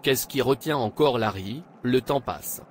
Qu'est-ce qui retient encore Larry? Le temps passe.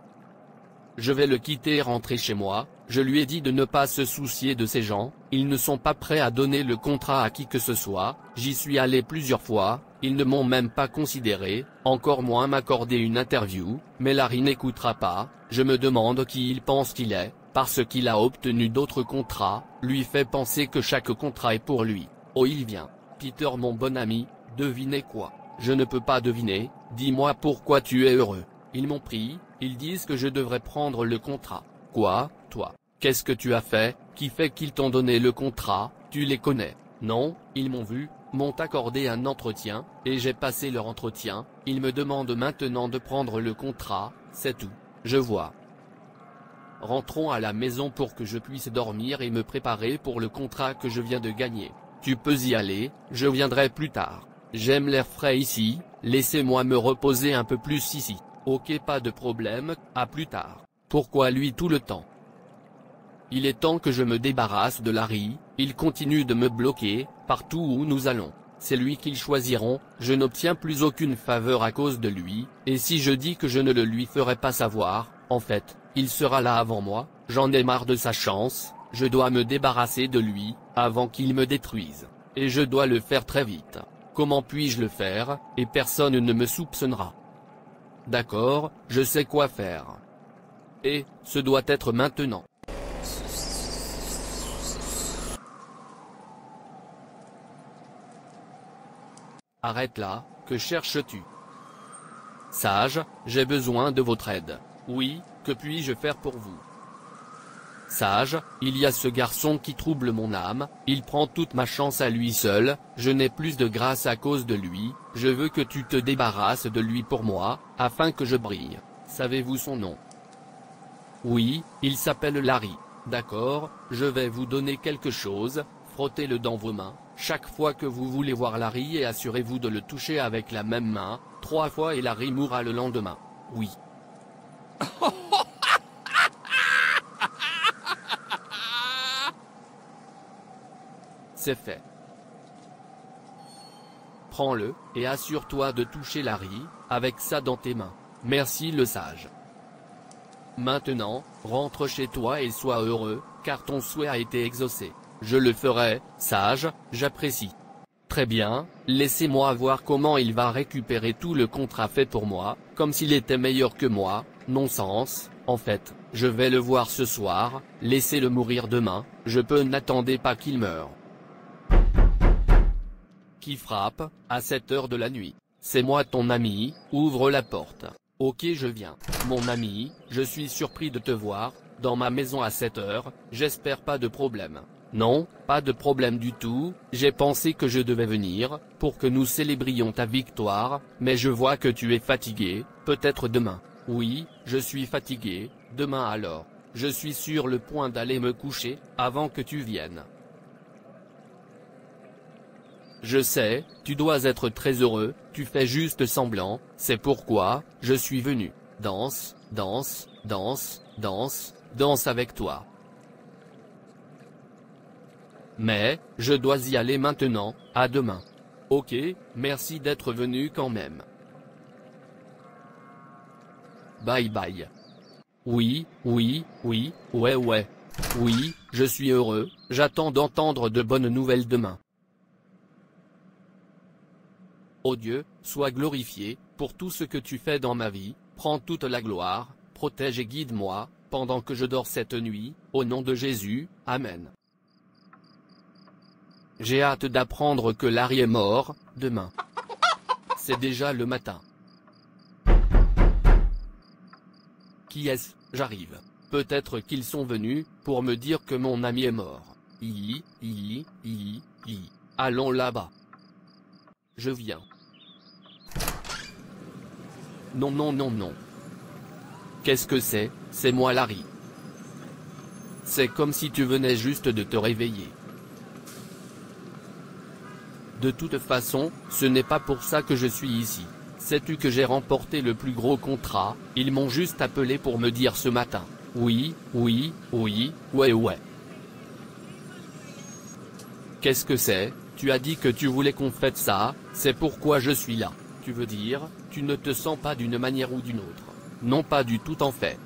Je vais le quitter et rentrer chez moi. Je lui ai dit de ne pas se soucier de ces gens, ils ne sont pas prêts à donner le contrat à qui que ce soit. J'y suis allé plusieurs fois, ils ne m'ont même pas considéré, encore moins m'accorder une interview, mais Larry n'écoutera pas. Je me demande qui il pense qu'il est, parce qu'il a obtenu d'autres contrats, lui fait penser que chaque contrat est pour lui. Oh, il vient. Peter, mon bon ami, devinez quoi? Je ne peux pas deviner. Dis-moi pourquoi tu es heureux. Ils m'ont pris, ils disent que je devrais prendre le contrat. Quoi, toi? Qu'est-ce que tu as fait, qui fait qu'ils t'ont donné le contrat? Tu les connais? Non, ils m'ont vu, m'ont accordé un entretien, et j'ai passé leur entretien. Ils me demandent maintenant de prendre le contrat, c'est tout. Je vois. Rentrons à la maison pour que je puisse dormir et me préparer pour le contrat que je viens de gagner. Tu peux y aller, je viendrai plus tard. J'aime l'air frais ici, laissez-moi me reposer un peu plus ici. Ok, pas de problème, à plus tard. Pourquoi lui tout le temps? Il est temps que je me débarrasse de Larry, il continue de me bloquer, partout où nous allons. C'est lui qu'ils choisiront, je n'obtiens plus aucune faveur à cause de lui, et si je dis que je ne le lui ferai pas savoir, en fait, il sera là avant moi, j'en ai marre de sa chance, je dois me débarrasser de lui, avant qu'il me détruise. Et je dois le faire très vite. Comment puis-je le faire, et personne ne me soupçonnera? D'accord, je sais quoi faire. Et, ce doit être maintenant. Arrête là, que cherches-tu? Sage, j'ai besoin de votre aide. Oui, que puis-je faire pour vous? Sage, il y a ce garçon qui trouble mon âme, il prend toute ma chance à lui seul, je n'ai plus de grâce à cause de lui, je veux que tu te débarrasses de lui pour moi, afin que je brille. Savez-vous son nom? Oui, il s'appelle Larry. D'accord, je vais vous donner quelque chose, frottez-le dans vos mains, chaque fois que vous voulez voir Larry et assurez-vous de le toucher avec la même main, 3 fois et Larry mourra le lendemain. Oui. C'est fait. Prends-le, et assure-toi de toucher Larry, avec ça dans tes mains. Merci le sage. Maintenant, rentre chez toi et sois heureux, car ton souhait a été exaucé. Je le ferai, sage, j'apprécie. Très bien, laissez-moi voir comment il va récupérer tout le contrat fait pour moi, comme s'il était meilleur que moi, non-sens, en fait, je vais le voir ce soir, laissez-le mourir demain, je n'attendais pas qu'il meure. Qui frappe, à cette heure de la nuit? C'est moi ton ami, ouvre la porte. Ok, je viens. Mon ami, je suis surpris de te voir, dans ma maison à cette heure, j'espère pas de problème. Non, pas de problème du tout, j'ai pensé que je devais venir, pour que nous célébrions ta victoire, mais je vois que tu es fatigué, peut-être demain. Oui, je suis fatigué, demain alors. Je suis sur le point d'aller me coucher, avant que tu viennes. Je sais, tu dois être très heureux, tu fais juste semblant, c'est pourquoi, je suis venu. Danse, danse, danse, danse, danse avec toi. Mais, je dois y aller maintenant, à demain. Ok, merci d'être venu quand même. Bye bye. Oui, oui, oui, ouais. Oui, je suis heureux, j'attends d'entendre de bonnes nouvelles demain. Ô Dieu, sois glorifié, pour tout ce que tu fais dans ma vie, prends toute la gloire, protège et guide-moi, pendant que je dors cette nuit, au nom de Jésus, Amen. J'ai hâte d'apprendre que Larry est mort, demain. C'est déjà le matin. Qui est-ce? J'arrive. Peut-être qu'ils sont venus, pour me dire que mon ami est mort. Allons là-bas. Je viens. Non. Qu'est-ce que c'est? C'est moi Larry. C'est comme si tu venais juste de te réveiller. De toute façon, ce n'est pas pour ça que je suis ici. Sais-tu que j'ai remporté le plus gros contrat? Ils m'ont juste appelé pour me dire ce matin. Oui, ouais. Qu'est-ce que c'est? Tu as dit que tu voulais qu'on fête ça, c'est pourquoi je suis là. tu veux dire, tu ne te sens pas d'une manière ou d'une autre. Non, pas du tout en fait.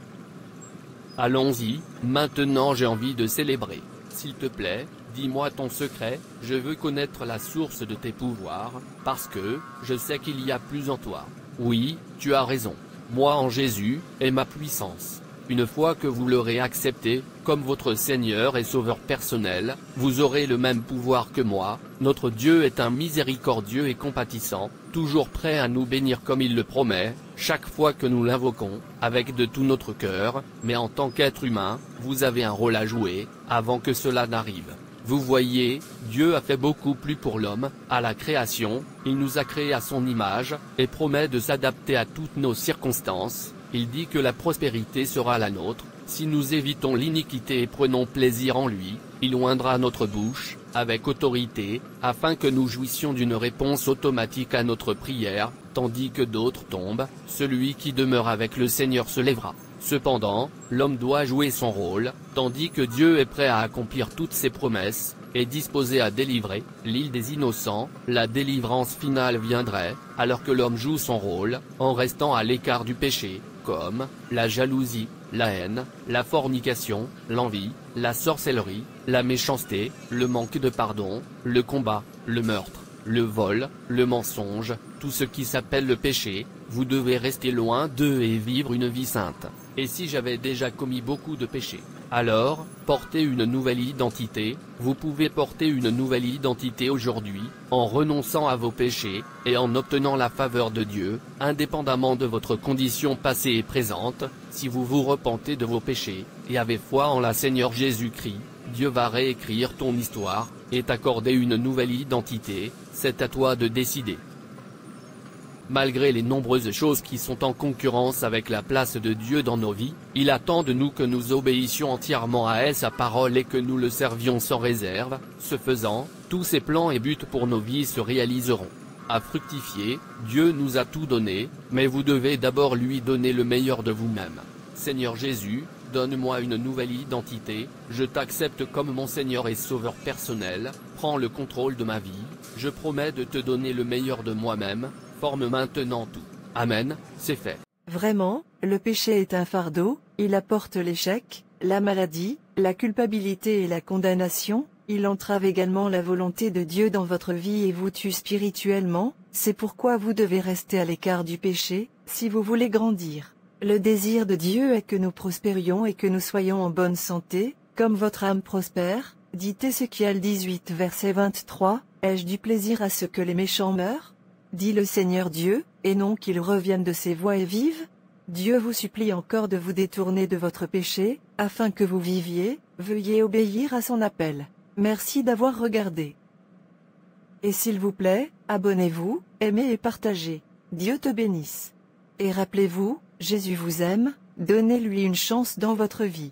Allons-y, maintenant j'ai envie de célébrer. S'il te plaît, dis-moi ton secret, je veux connaître la source de tes pouvoirs, parce que, je sais qu'il y a plus en toi. Oui, tu as raison. Moi en Jésus, est ma puissance. Une fois que vous l'aurez accepté, comme votre Seigneur et Sauveur personnel, vous aurez le même pouvoir que moi. Notre Dieu est un miséricordieux et compatissant, toujours prêt à nous bénir comme il le promet, chaque fois que nous l'invoquons, avec de tout notre cœur, mais en tant qu'être humain, vous avez un rôle à jouer, avant que cela n'arrive. Vous voyez, Dieu a fait beaucoup plus pour l'homme, à la création, il nous a créés à son image, et promet de s'adapter à toutes nos circonstances. Il dit que la prospérité sera la nôtre, si nous évitons l'iniquité et prenons plaisir en lui, il oindra notre bouche, avec autorité, afin que nous jouissions d'une réponse automatique à notre prière, tandis que d'autres tombent, celui qui demeure avec le Seigneur se lèvera. Cependant, l'homme doit jouer son rôle, tandis que Dieu est prêt à accomplir toutes ses promesses, et disposé à délivrer l'île des innocents. La délivrance finale viendrait, alors que l'homme joue son rôle, en restant à l'écart du péché, comme la jalousie, la haine, la fornication, l'envie, la sorcellerie, la méchanceté, le manque de pardon, le combat, le meurtre, le vol, le mensonge, tout ce qui s'appelle le péché. Vous devez rester loin d'eux et vivre une vie sainte. Et si j'avais déjà commis beaucoup de péchés, alors, portez une nouvelle identité. Vous pouvez porter une nouvelle identité aujourd'hui, en renonçant à vos péchés, et en obtenant la faveur de Dieu, indépendamment de votre condition passée et présente. Si vous vous repentez de vos péchés, et avez foi en la Seigneur Jésus-Christ, Dieu va réécrire ton histoire, et t'accorder une nouvelle identité. C'est à toi de décider. Malgré les nombreuses choses qui sont en concurrence avec la place de Dieu dans nos vies, il attend de nous que nous obéissions entièrement à sa parole et que nous le servions sans réserve. Ce faisant, tous ses plans et buts pour nos vies se réaliseront. À fructifier, Dieu nous a tout donné, mais vous devez d'abord lui donner le meilleur de vous-même. Seigneur Jésus, donne-moi une nouvelle identité, je t'accepte comme mon Seigneur et Sauveur personnel, prends le contrôle de ma vie, je promets de te donner le meilleur de moi-même. Forme maintenant tout. Amen, c'est fait. Vraiment, le péché est un fardeau, il apporte l'échec, la maladie, la culpabilité et la condamnation, il entrave également la volonté de Dieu dans votre vie et vous tue spirituellement. C'est pourquoi vous devez rester à l'écart du péché, si vous voulez grandir. Le désir de Dieu est que nous prospérions et que nous soyons en bonne santé, comme votre âme prospère. Dit Ézéchiel 18 verset 23, ai-je du plaisir à ce que les méchants meurent ? Dit le Seigneur Dieu, et non qu'ils reviennent de ses voies et vivent. Dieu vous supplie encore de vous détourner de votre péché, afin que vous viviez. Veuillez obéir à son appel. Merci d'avoir regardé. Et s'il vous plaît, abonnez-vous, aimez et partagez. Dieu te bénisse. Et rappelez-vous, Jésus vous aime, donnez-lui une chance dans votre vie.